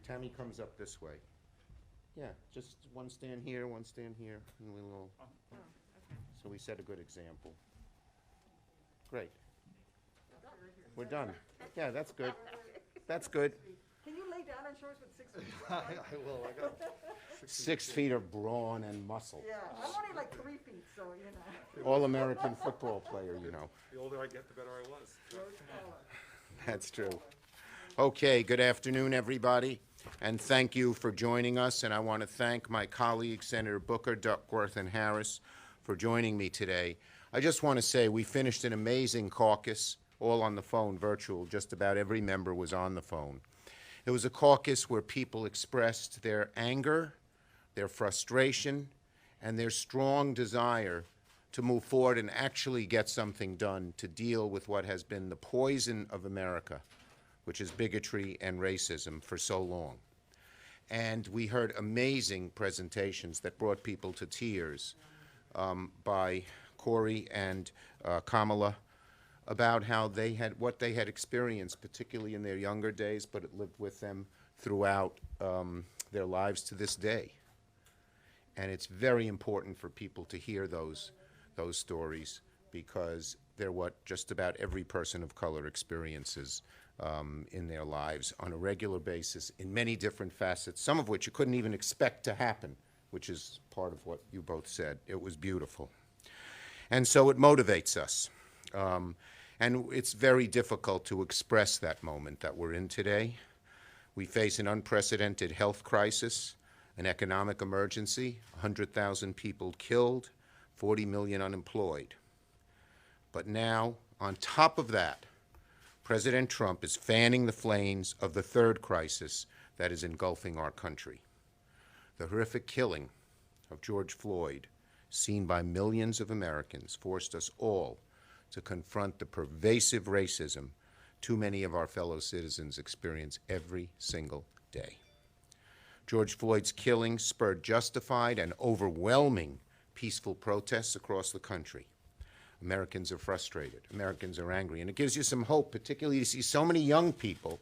Tammy comes up this way. Yeah, just one stand here, one stand here, and we'll all, so we set a good example. Great. We're done. Yeah, that's good. That's good. Can you lay down and show us what 6 feet looks I like? will, I got 6 feet of brawn and muscle. Yeah, I'm only like 3 feet, so you know. All-American football player, you know. The older I get, the better I was. That's true. Okay, good afternoon, everybody, and thank you for joining us. And I want to thank my colleagues, Senator Booker, Duckworth, and Harris, for joining me today. I just want to say we finished an amazing caucus, all on the phone, virtual. Just about every member was on the phone. It was a caucus where people expressed their anger, their frustration, and their strong desire to move forward and actually get something done to deal with what has been the poison of America, which is bigotry and racism for so long. And we heard amazing presentations that brought people to tears by Corey and Kamala about how they had, what they had experienced, particularly in their younger days, but it lived with them throughout their lives to this day. And it's very important for people to hear those stories, because they're what just about every person of color experiences in their lives on a regular basis in many different facets, some of which you couldn't even expect to happen, which is part of what you both said. It was beautiful. And so it motivates us. And it's very difficult to express that moment that we're in today. We face an unprecedented health crisis, an economic emergency, 100,000 people killed, 40 million unemployed. But now, on top of that, President Trump is fanning the flames of the third crisis that is engulfing our country. The horrific killing of George Floyd, seen by millions of Americans, forced us all to confront the pervasive racism too many of our fellow citizens experience every single day. George Floyd's killing spurred justified and overwhelming peaceful protests across the country. Americans are frustrated. Americans are angry. And it gives you some hope, particularly to see so many young people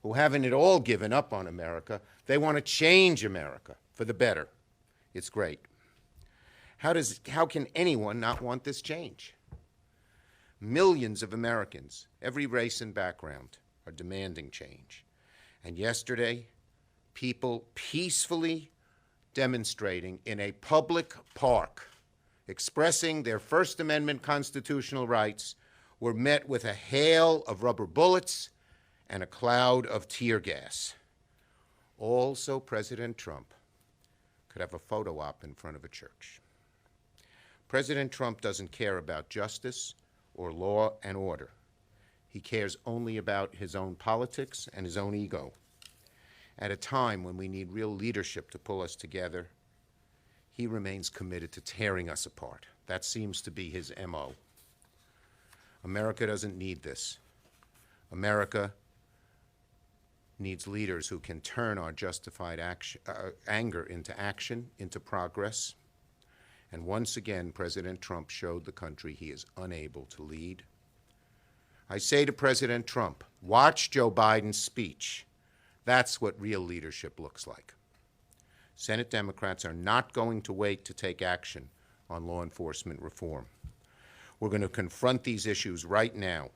who haven't at all given up on America. They want to change America for the better. It's great. How can anyone not want this change? Millions of Americans, every race and background, are demanding change. And yesterday, people peacefully demonstrating in a public park, expressing their First Amendment constitutional rights, were met with a hail of rubber bullets and a cloud of tear gas. All so President Trump could have a photo op in front of a church. President Trump doesn't care about justice or law and order. He cares only about his own politics and his own ego. At a time when we need real leadership to pull us together, he remains committed to tearing us apart. That seems to be his MO. America doesn't need this. America needs leaders who can turn our justified anger into action, into progress. And once again, President Trump showed the country he is unable to lead. I say to President Trump, watch Joe Biden's speech. That's what real leadership looks like. Senate Democrats are not going to wait to take action on law enforcement reform. We're going to confront these issues right now.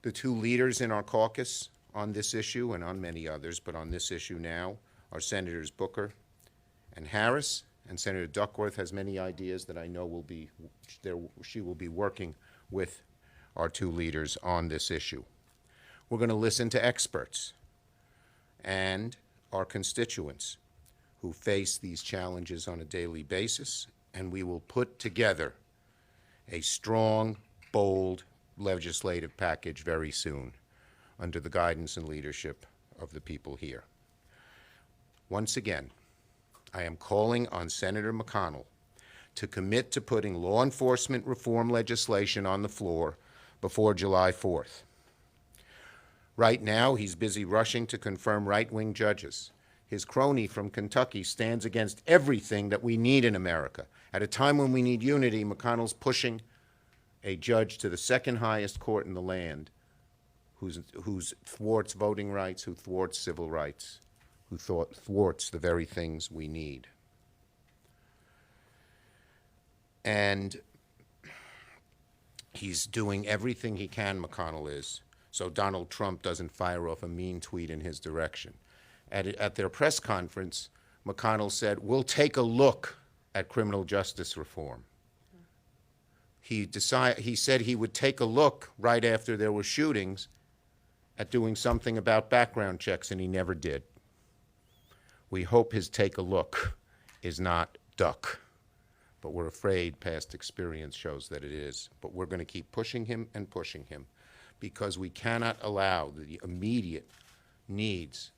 The two leaders in our caucus on this issue, and on many others, but on this issue now, are Senators Booker and Harris, and Senator Duckworth has many ideas that I know will be there. She will be working with our two leaders on this issue. We're going to listen to experts and our constituents who face these challenges on a daily basis, and we will put together a strong, bold legislative package very soon under the guidance and leadership of the people here. Once again, I am calling on Senator McConnell to commit to putting law enforcement reform legislation on the floor before July 4th. Right now, he's busy rushing to confirm right-wing judges. His crony from Kentucky stands against everything that we need in America. At a time when we need unity, McConnell's pushing a judge to the second highest court in the land who thwarts voting rights, who thwarts civil rights, who thwarts the very things we need. And he's doing everything he can, McConnell is, so Donald Trump doesn't fire off a mean tweet in his direction. At their press conference, McConnell said, "We'll take a look at criminal justice reform." He said he would take a look right after there were shootings at doing something about background checks, and he never did. We hope his take a look is not duck, but we're afraid past experience shows that it is. But we're going to keep pushing him and pushing him, because we cannot allow the immediate needs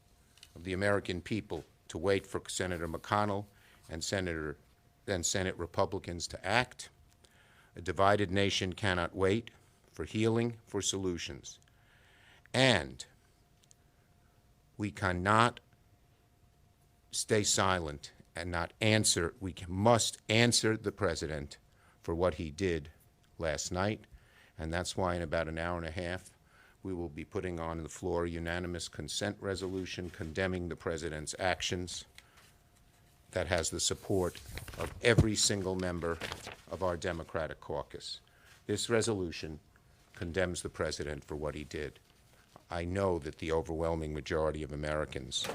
of the American people to wait for Senator McConnell and Senate Republicans to act. A divided nation cannot wait for healing, for solutions. And we cannot stay silent and not answer. We must answer the president for what he did last night, and that's why in about an hour and a half we will be putting on the floor a unanimous consent resolution condemning the president's actions that has the support of every single member of our Democratic caucus. This resolution condemns the president for what he did. I know that the overwhelming majority of Americans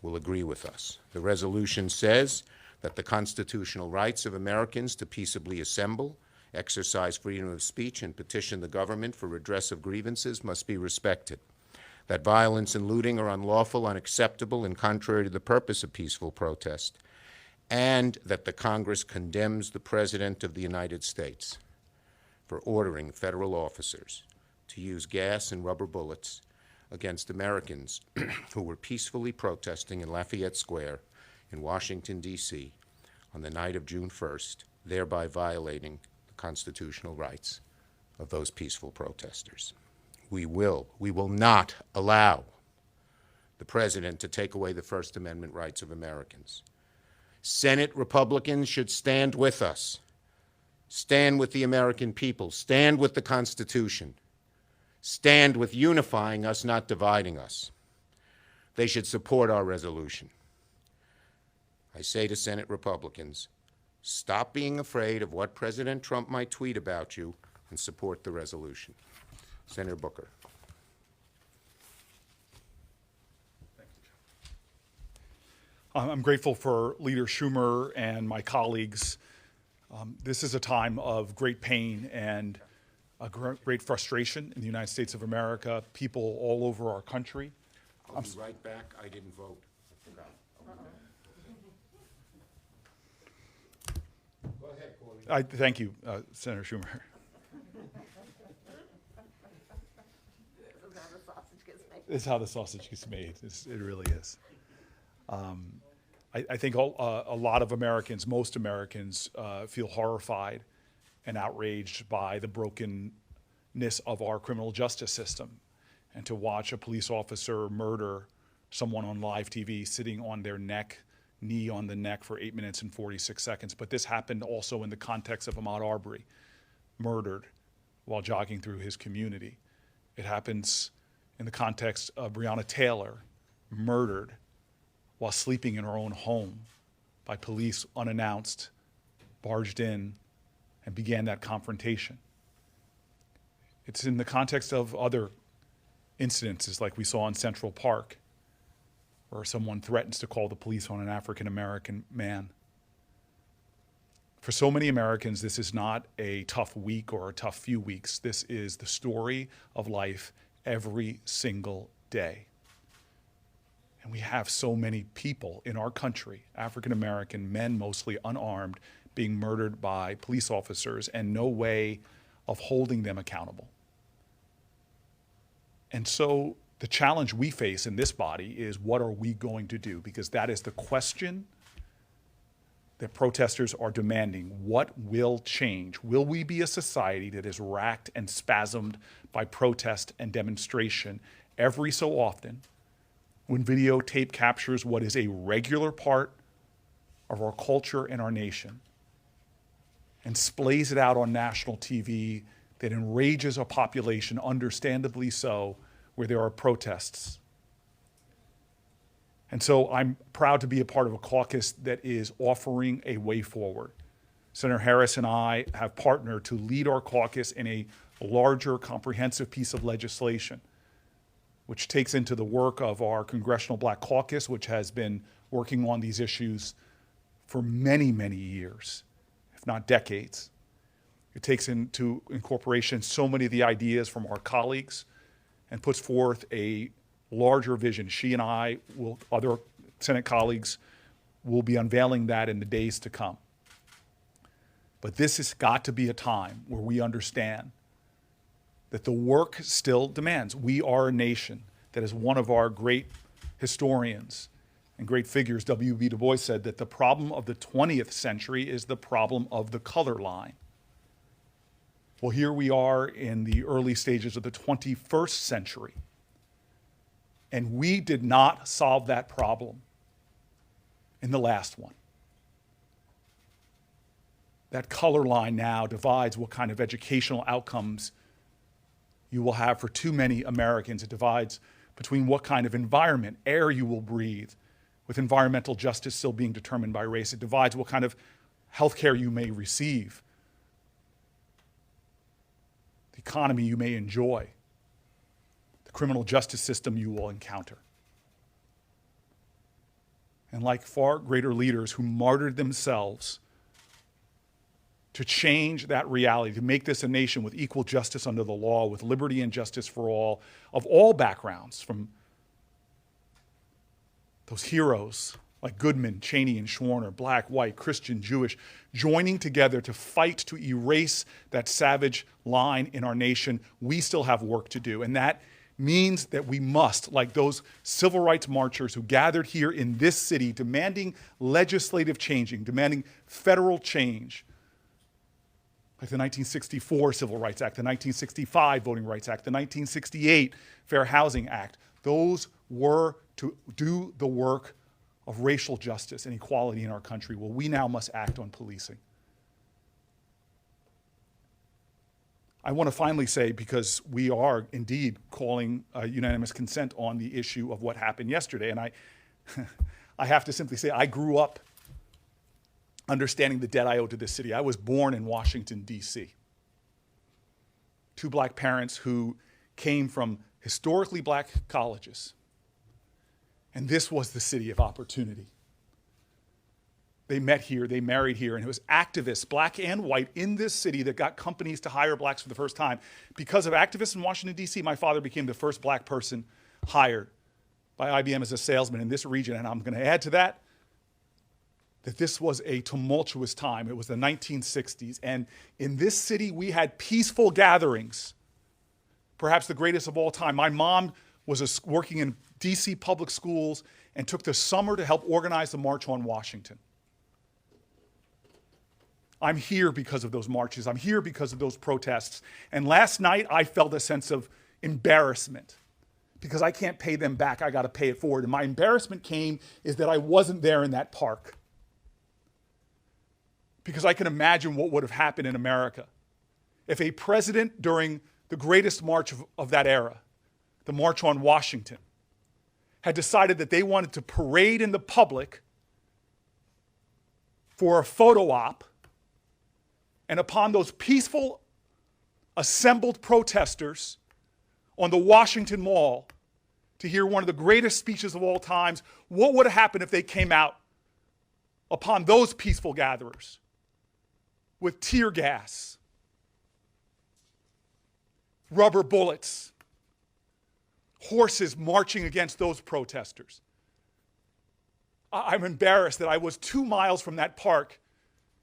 will agree with us. The resolution says that the constitutional rights of Americans to peaceably assemble, exercise freedom of speech, and petition the government for redress of grievances must be respected. That violence and looting are unlawful, unacceptable, and contrary to the purpose of peaceful protest, and that the Congress condemns the President of the United States for ordering federal officers to use gas and rubber bullets against Americans who were peacefully protesting in Lafayette Square in Washington, D.C. on the night of June 1st, thereby violating the constitutional rights of those peaceful protesters. We will not allow the president to take away the First Amendment rights of Americans. Senate Republicans should stand with us, stand with the American people, stand with the Constitution, stand with unifying us, not dividing us. They should support our resolution. I say to Senate Republicans, stop being afraid of what President Trump might tweet about you and support the resolution. Senator Booker. I'm grateful for Leader Schumer and my colleagues. This is a time of great pain and a great frustration in the United States of America, people all over our country. I'll be right back. I didn't vote. I forgot. Go ahead, Paulie. Thank you, Senator Schumer. This is how the sausage gets made. It really is. I think a lot of Americans, most Americans, feel horrified and outraged by the brokenness of our criminal justice system. And to watch a police officer murder someone on live TV sitting on their neck, knee on the neck for 8 minutes and 46 seconds. But this happened also in the context of Ahmaud Arbery, murdered while jogging through his community. It happens in the context of Breonna Taylor, murdered while sleeping in her own home by police unannounced, barged in, and began that confrontation. It's in the context of other incidences like we saw in Central Park, where someone threatens to call the police on an African-American man. For so many Americans, this is not a tough week or a tough few weeks. This is the story of life every single day. And we have so many people in our country, African-American men, mostly unarmed, being murdered by police officers and no way of holding them accountable. And so the challenge we face in this body is, what are we going to do? Because that is the question that protesters are demanding. What will change? Will we be a society that is racked and spasmed by protest and demonstration every so often, when videotape captures what is a regular part of our culture and our nation and splays it out on national TV that enrages a population, understandably so, where there are protests. And so I'm proud to be a part of a caucus that is offering a way forward. Senator Harris and I have partnered to lead our caucus in a larger, comprehensive piece of legislation, which takes into the work of our Congressional Black Caucus, which has been working on these issues for many, many years, if not decades. It takes into incorporation so many of the ideas from our colleagues and puts forth a larger vision. She and I, other Senate colleagues, will be unveiling that in the days to come. But this has got to be a time where we understand that the work still demands. We are a nation that, as one of our great historians and great figures, W.B. Du Bois, said that the problem of the 20th century is the problem of the color line. Well, here we are in the early stages of the 21st century, and we did not solve that problem in the last one. That color line now divides what kind of educational outcomes you will have for too many Americans. It divides between what kind of environment, air you will breathe, with environmental justice still being determined by race. It divides what kind of health care you may receive, the economy you may enjoy, the criminal justice system you will encounter. And like far greater leaders who martyred themselves to change that reality, to make this a nation with equal justice under the law, with liberty and justice for all, of all backgrounds, from those heroes like Goodman, Cheney, and Schwerner, black, white, Christian, Jewish, joining together to fight to erase that savage line in our nation. We still have work to do, and that means that we must, like those civil rights marchers who gathered here in this city demanding legislative changing, demanding federal change, like the 1964 Civil Rights Act, the 1965 Voting Rights Act, the 1968 Fair Housing Act. Those were to do the work of racial justice and equality in our country. Well, we now must act on policing. I want to finally say, because we are indeed calling unanimous consent on the issue of what happened yesterday, and I have to simply say I grew up understanding the debt I owe to this city. I was born in Washington, D.C. Two black parents who came from historically black colleges. And this was the city of opportunity. They met here, they married here, and it was activists, black and white, in this city that got companies to hire blacks for the first time. Because of activists in Washington, D.C., my father became the first black person hired by IBM as a salesman in this region. And I'm going to add to that this was a tumultuous time. It was the 1960s. And in this city, we had peaceful gatherings, perhaps the greatest of all time. My mom was working in D.C. public schools and took the summer to help organize the March on Washington. I'm here because of those marches. I'm here because of those protests. And last night, I felt a sense of embarrassment because I can't pay them back. I got to pay it forward. And my embarrassment came is that I wasn't there in that park. Because I can imagine what would have happened in America if a president during the greatest march of that era, the March on Washington, had decided that they wanted to parade in the public for a photo op, and upon those peaceful assembled protesters on the Washington Mall to hear one of the greatest speeches of all times, what would have happened if they came out upon those peaceful gatherers with tear gas, rubber bullets, horses marching against those protesters? I'm embarrassed that I was 2 miles from that park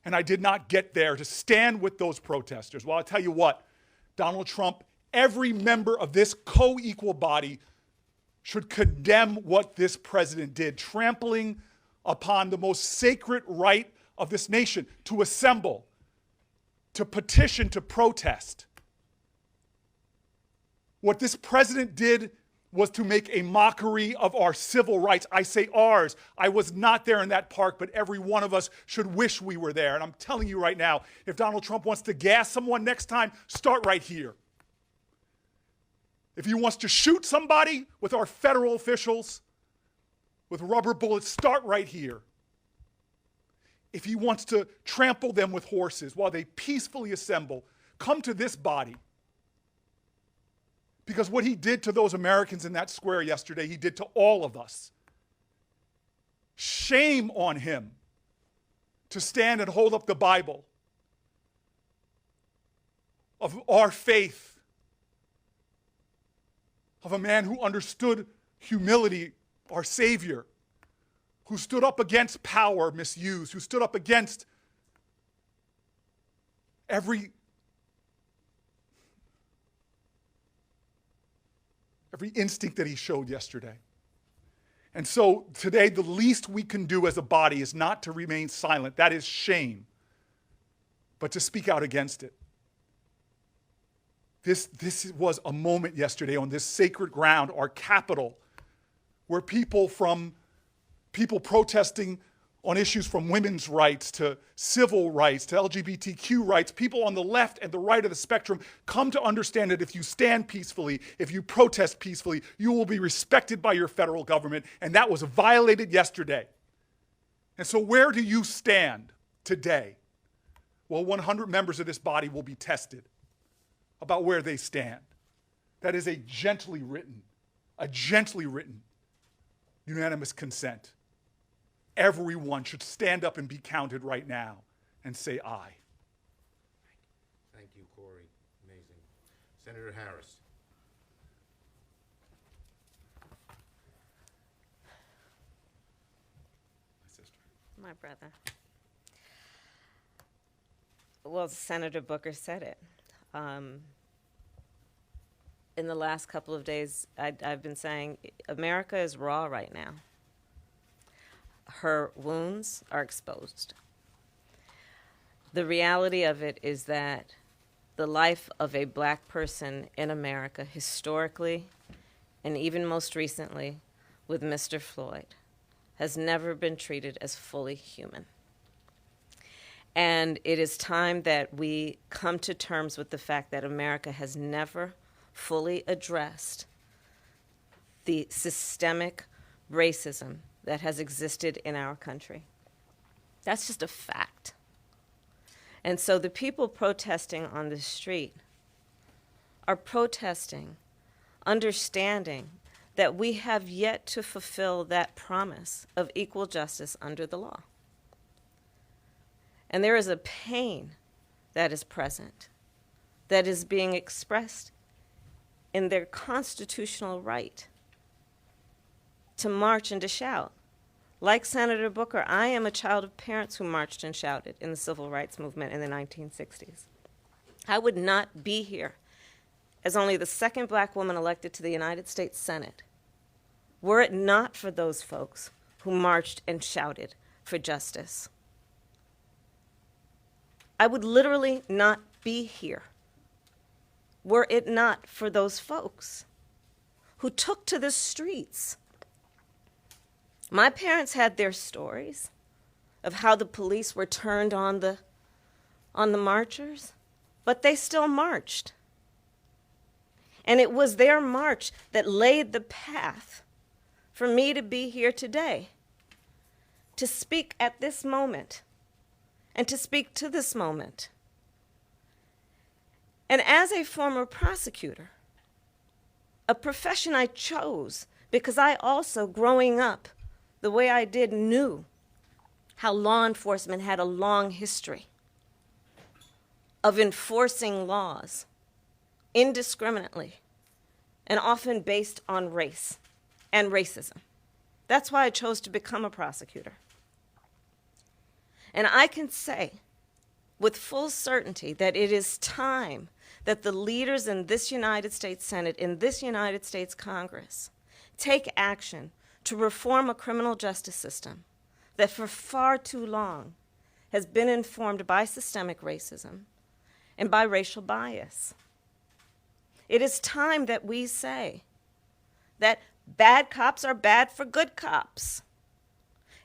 and I did not get there to stand with those protesters. Well, I'll tell you what, Donald Trump, every member of this co-equal body should condemn what this president did, trampling upon the most sacred right of this nation to assemble, to petition, to protest. What this president did was to make a mockery of our civil rights. I say ours. I was not there in that park, but every one of us should wish we were there. And I'm telling you right now, if Donald Trump wants to gas someone next time, start right here. If he wants to shoot somebody with our federal officials with rubber bullets, start right here. If he wants to trample them with horses while they peacefully assemble, come to this body. Because what he did to those Americans in that square yesterday, he did to all of us. Shame on him to stand and hold up the Bible of our faith, of a man who understood humility, our Savior, who stood up against power misuse, who stood up against every instinct that he showed yesterday. And so today, the least we can do as a body is not to remain silent. That is shame. But to speak out against it. This was a moment yesterday on this sacred ground, our capital, where people protesting on issues from women's rights to civil rights to LGBTQ rights, people on the left and the right of the spectrum come to understand that if you stand peacefully, if you protest peacefully, you will be respected by your federal government, and that was violated yesterday. And so where do you stand today? Well, 100 members of this body will be tested about where they stand. That is a gently written unanimous consent. Everyone should stand up and be counted right now and say aye. Thank you, Corey. Amazing. Senator Harris. My sister. My brother. Well, Senator Booker said it. In the last couple of days, I've been saying America is raw right now. Her wounds are exposed. The reality of it is that the life of a black person in America, historically, and even most recently with Mr. Floyd, has never been treated as fully human. And it is time that we come to terms with the fact that America has never fully addressed the systemic racism that has existed in our country. That's just a fact. And so the people protesting on the street are protesting, understanding that we have yet to fulfill that promise of equal justice under the law. And there is a pain that is present, that is being expressed in their constitutional right to march and to shout. Like Senator Booker, I am a child of parents who marched and shouted in the civil rights movement in the 1960s. I would not be here as only the second black woman elected to the United States Senate were it not for those folks who marched and shouted for justice. I would literally not be here were it not for those folks who took to the streets. My parents had their stories of how the police were turned on the marchers, but they still marched. And it was their march that laid the path for me to be here today, to speak at this moment, and to speak to this moment. And as a former prosecutor, a profession I chose because I also, growing up the way I did, knew how law enforcement had a long history of enforcing laws indiscriminately and often based on race and racism. That's why I chose to become a prosecutor. And I can say with full certainty that it is time that the leaders in this United States Senate, in this United States Congress, take action to reform a criminal justice system that for far too long has been informed by systemic racism and by racial bias. It is time that we say that bad cops are bad for good cops.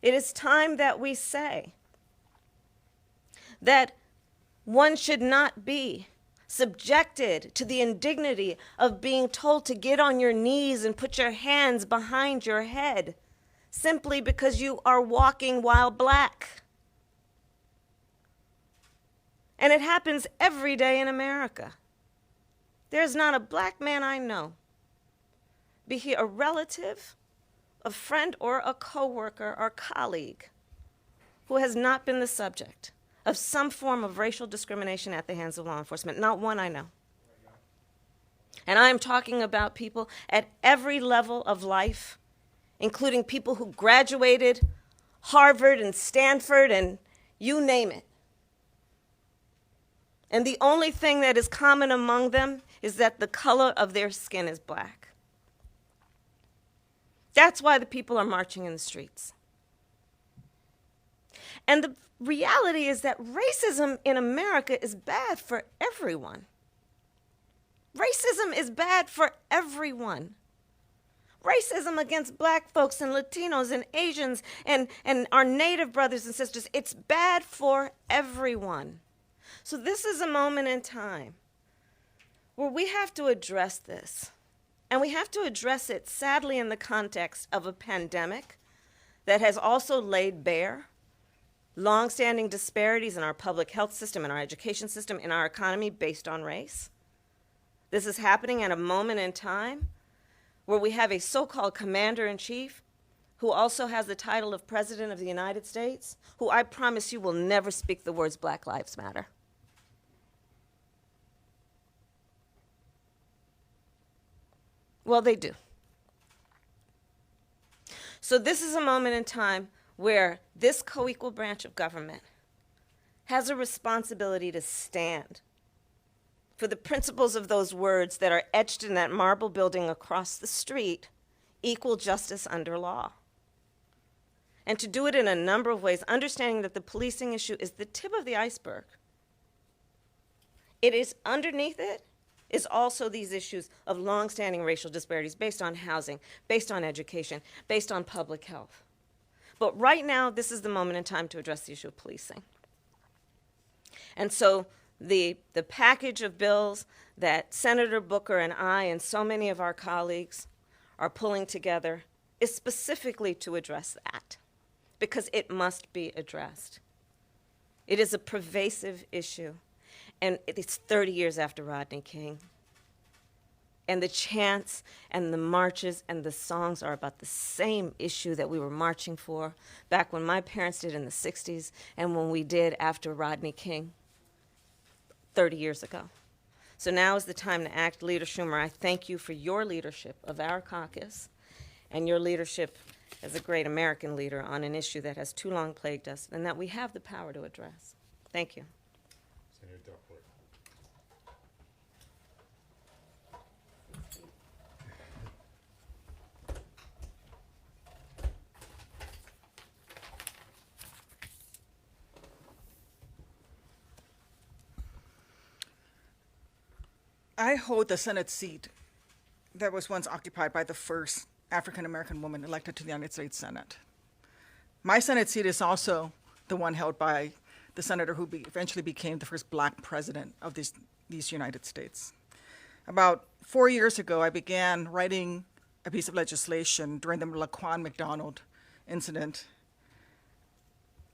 It is time that we say that one should not be subjected to the indignity of being told to get on your knees and put your hands behind your head simply because you are walking while black. And it happens every day in America. There's not a black man I know, be he a relative, a friend, or a coworker or colleague, who has not been the subject of some form of racial discrimination at the hands of law enforcement. Not one I know. And I am talking about people at every level of life, including people who graduated Harvard and Stanford and you name it. And the only thing that is common among them is that the color of their skin is black. That's why the people are marching in the streets. And the reality is that racism in America is bad for everyone. Racism is bad for everyone. Racism against black folks and Latinos and Asians and our Native brothers and sisters, it's bad for everyone. So this is a moment in time where we have to address this. And we have to address it, sadly, in the context of a pandemic that has also laid bare longstanding disparities in our public health system, in our education system, in our economy based on race. This is happening at a moment in time where we have a so-called commander-in-chief who also has the title of President of the United States, who I promise you will never speak the words Black Lives Matter. Well, they do. So this is a moment in time where this co-equal branch of government has a responsibility to stand for the principles of those words that are etched in that marble building across the street, equal justice under law. And to do it in a number of ways, understanding that the policing issue is the tip of the iceberg. It is underneath it is also these issues of longstanding racial disparities based on housing, based on education, based on public health. But right now, this is the moment in time to address the issue of policing. And so the package of bills that Senator Booker and I and so many of our colleagues are pulling together is specifically to address that, because it must be addressed. It is a pervasive issue. And it's 30 years after Rodney King. And the chants and the marches and the songs are about the same issue that we were marching for back when my parents did in the 60s and when we did after Rodney King 30 years ago. So now is the time to act. Leader Schumer, I thank you for your leadership of our caucus and your leadership as a great American leader on an issue that has too long plagued us and that we have the power to address. Thank you. Senator Duckworth. I hold the Senate seat that was once occupied by the first African-American woman elected to the United States Senate. My Senate seat is also the one held by the senator who eventually became the first black president of these United States. About 4 years ago, I began writing a piece of legislation during the Laquan McDonald incident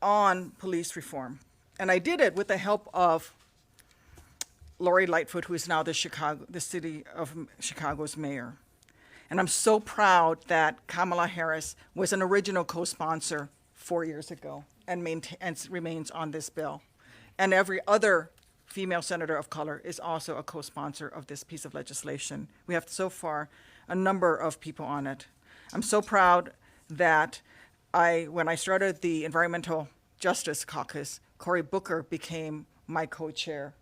on police reform. And I did it with the help of Lori Lightfoot, who is now the city of Chicago's mayor. And I'm so proud that Kamala Harris was an original co-sponsor 4 years ago and remains on this bill. And every other female senator of color is also a co-sponsor of this piece of legislation. We have so far a number of people on it. I'm so proud that when I started the Environmental Justice Caucus, Cory Booker became my co-chair.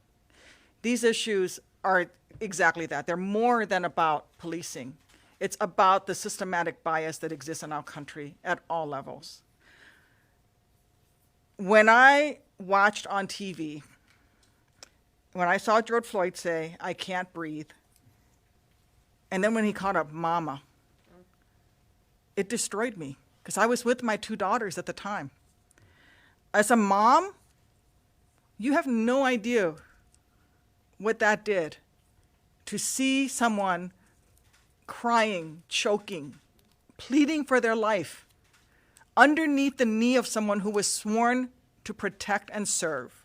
These issues are exactly that. They're more than about policing. It's about the systematic bias that exists in our country at all levels. When I watched on TV, when I saw George Floyd say, "I can't breathe," and then when he called up mama, it destroyed me because I was with my 2 daughters at the time. As a mom, you have no idea what that did to see someone crying, choking, pleading for their life underneath the knee of someone who was sworn to protect and serve.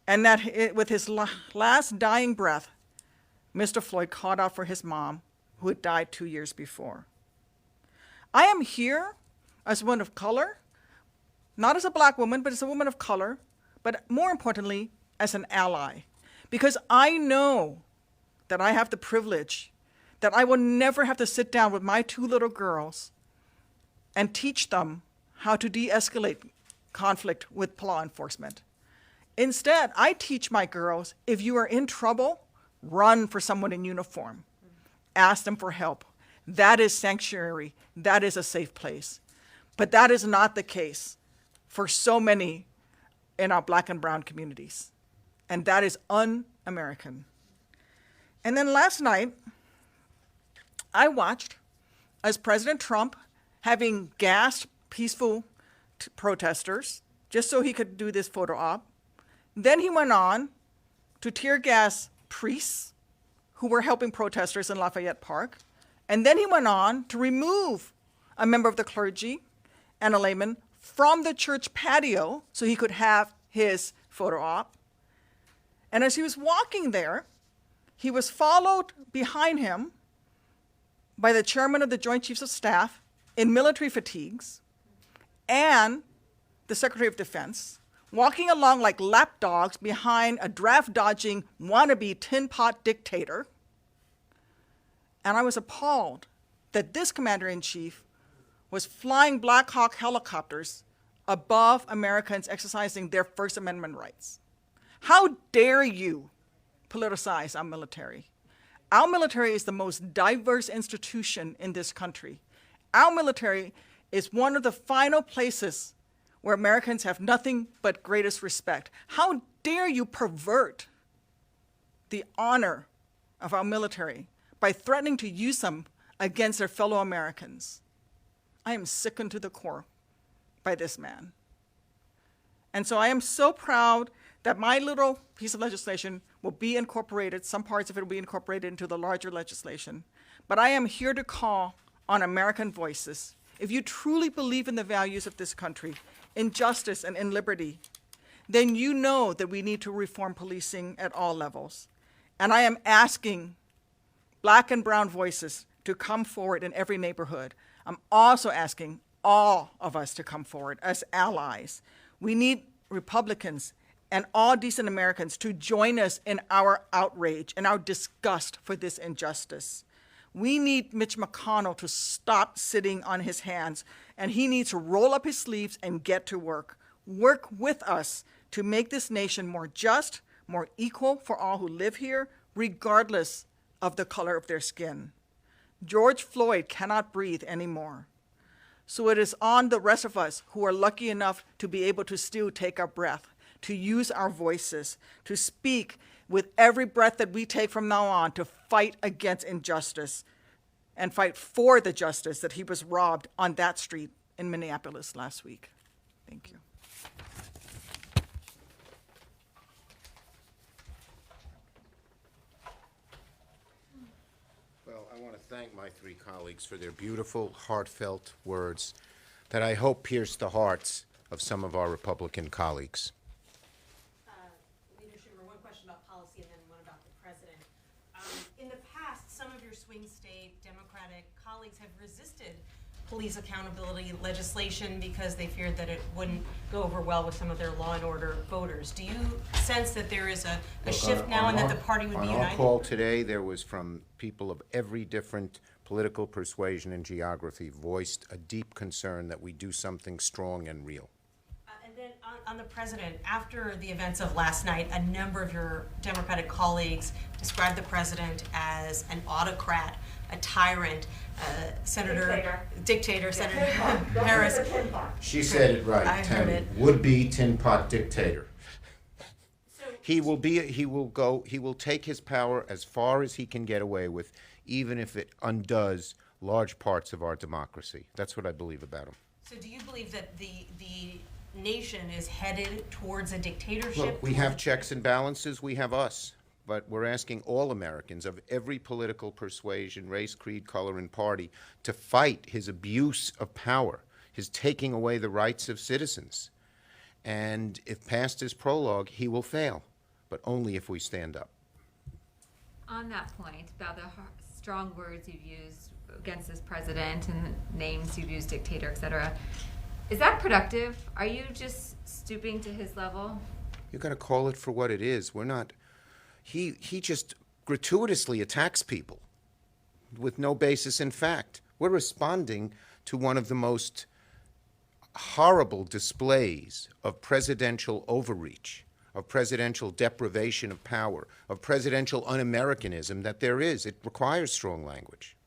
And that with his last dying breath, Mr. Floyd called out for his mom, who had died 2 years before. I am here as a woman of color, not as a black woman, but as a woman of color, but more importantly, as an ally. Because I know that I have the privilege that I will never have to sit down with my 2 little girls and teach them how to de-escalate conflict with law enforcement. Instead, I teach my girls, if you are in trouble, run for someone in uniform. Ask them for help. That is sanctuary. That is a safe place. But that is not the case for so many in our black and brown communities. And that is un-American. And then last night, I watched as President Trump, having gassed peaceful protesters just so he could do this photo op, then he went on to tear gas priests who were helping protesters in Lafayette Park. And then he went on to remove a member of the clergy and a layman from the church patio so he could have his photo op. And as he was walking there, he was followed behind him by the chairman of the Joint Chiefs of Staff in military fatigues and the Secretary of Defense, walking along like lapdogs behind a draft-dodging wannabe tin pot dictator. And I was appalled that this commander-in-chief was flying Black Hawk helicopters above Americans exercising their First Amendment rights. How dare you politicize our military? Our military is the most diverse institution in this country. Our military is one of the final places where Americans have nothing but greatest respect. How dare you pervert the honor of our military by threatening to use them against their fellow Americans? I am sickened to the core by this man. And so I am so proud that my little piece of legislation will be incorporated, some parts of it will be incorporated into the larger legislation. But I am here to call on American voices. If you truly believe in the values of this country, in justice and in liberty, then you know that we need to reform policing at all levels. And I am asking black and brown voices to come forward in every neighborhood. I'm also asking all of us to come forward as allies. We need Republicans and all decent Americans to join us in our outrage and our disgust for this injustice. We need Mitch McConnell to stop sitting on his hands, and he needs to roll up his sleeves and get to work. Work with us to make this nation more just, more equal for all who live here, regardless of the color of their skin. George Floyd cannot breathe anymore. So it is on the rest of us who are lucky enough to be able to still take our breath, to use our voices, to speak with every breath that we take from now on, to fight against injustice and fight for the justice that he was robbed on that street in Minneapolis last week. Thank you. Well, I want to thank my 3 colleagues for their beautiful, heartfelt words that I hope pierce the hearts of some of our Republican colleagues. Leader Schumer, one question about policy and then one about the president. In the past, some of your swing state Democratic colleagues have resisted police accountability legislation because they feared that it wouldn't go over well with some of their law and order voters. Do you sense that there is a shift now and that the party would be On united? our call today, there was from people of every different political persuasion and geography voiced a deep concern that we do something strong and real. And then on the president, after the events of last night, a number of your Democratic colleagues described the president as an autocrat, a tyrant, dictator, Senator Harris. She said it right, I heard Tammy. it. Would-be tin pot dictator. So, He will take his power as far as he can get away with, even if it undoes large parts of our democracy. That's what I believe about him. So do you believe that the nation is headed towards a dictatorship? Look, we have checks and balances, we have us, but we're asking all Americans of every political persuasion, race, creed, color, and party to fight his abuse of power, his taking away the rights of citizens. And if past his prologue, he will fail, but only if we stand up. On that point, about the strong words you've used against this president and names you've used, dictator, etc., is that productive? Are you just stooping to his level? You got to call it for what it is. We're not. He just gratuitously attacks people with no basis in fact. We're responding to one of the most horrible displays of presidential overreach, of presidential deprivation of power, of presidential un-Americanism that there is. It requires strong language.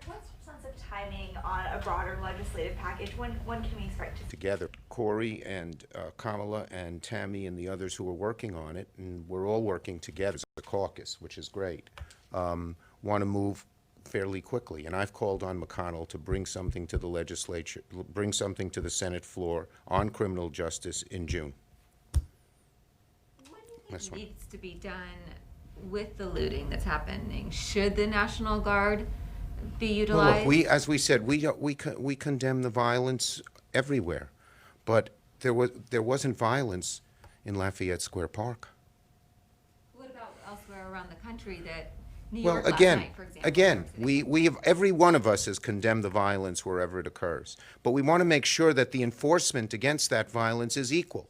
What's your sense of timing on a broader legislative package? When can we expect to? Together, Corey and Kamala and Tammy and the others who are working on it, and we're all working together as a caucus, which is great, want to move fairly quickly. And I've called on McConnell to bring something to the legislature, bring something to the Senate floor on criminal justice in June. What do you think needs to be done with the looting that's happening? Should the National Guard be Well, utilized? look, as we said, we condemn the violence everywhere, but there wasn't violence in Lafayette Square Park. What about elsewhere around the country that New Well, York last again, night, for example? again, New York City? we have, every one of us has condemned the violence wherever it occurs. But we want to make sure that the enforcement against that violence is equal.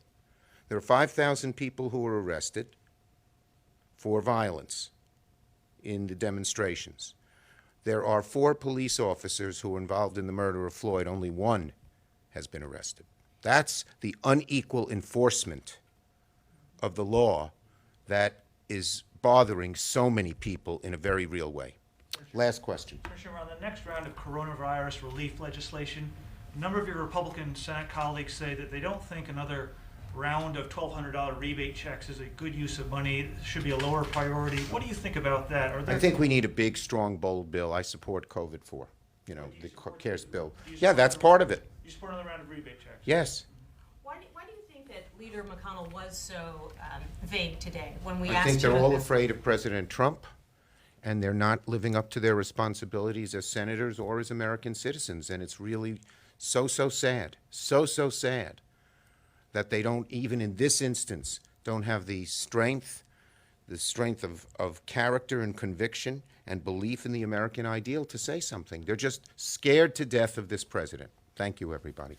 There are 5,000 people who were arrested for violence in the demonstrations. There are 4 police officers who were involved in the murder of Floyd. Only 1 has been arrested. That's the unequal enforcement of the law that is bothering so many people in a very real way. Last question. Commissioner, on the next round of coronavirus relief legislation, a number of your Republican Senate colleagues say that they don't think another round of $1,200 rebate checks is a good use of money. It should be a lower priority. What do you think about that? I think we need a big, strong, bold bill. I support COVID for, the CARES bill. Yeah, that's part of it. You support another round of rebate checks? Yes. Why do you think that Leader McConnell was so vague today when we I asked think him they're all about- afraid of President Trump, and they're not living up to their responsibilities as senators or as American citizens. And it's really so sad, so sad that they don't, even in this instance, don't have the strength of character and conviction and belief in the American ideal to say something. They're just scared to death of this president. Thank you, everybody.